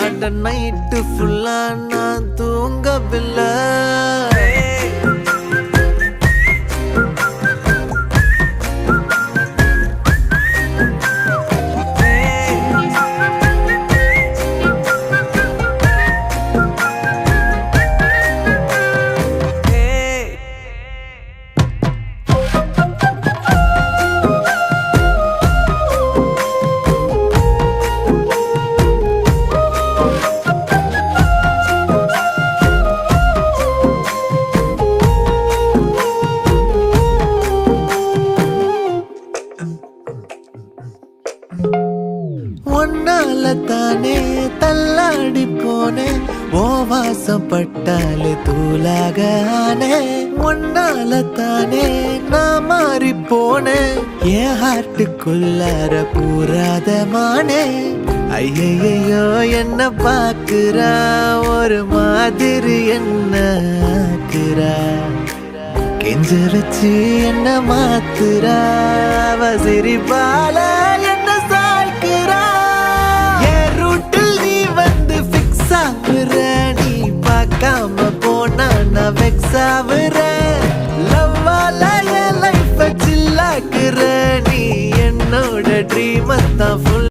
அந்த நைட்டு ஃபுல்லா நான் தூங்கவில்லை. ஒன்னால தானே தள்ளாடி போனேன், ஓ வாசம் பட்டாலே தூளாக ஆனே. ஒன்னால தானே நான் மாறி போனேன், என் ஹார்ட்டுக்குள்ளார பூராத மானே. ஐயையோ என்ன பாக்குறா, ஒரு மாதிரி என்ன ஆக்குறா, கெஞ்ச வச்சு என்ன மாத்துறா, அவ சிரிப்பால என்ன சாய்க்கிறா. என் ரூட்டில் நீ வந்து ஃபிக்ஸ் ஆகுற, நீ பார்க்காம போனா நான் வெக்ஸ் ஆகுற. லவ்வால என் லைஃப சில்லாக்குற, நீ என்னோட ட்ரீம் தான் ஃபுல்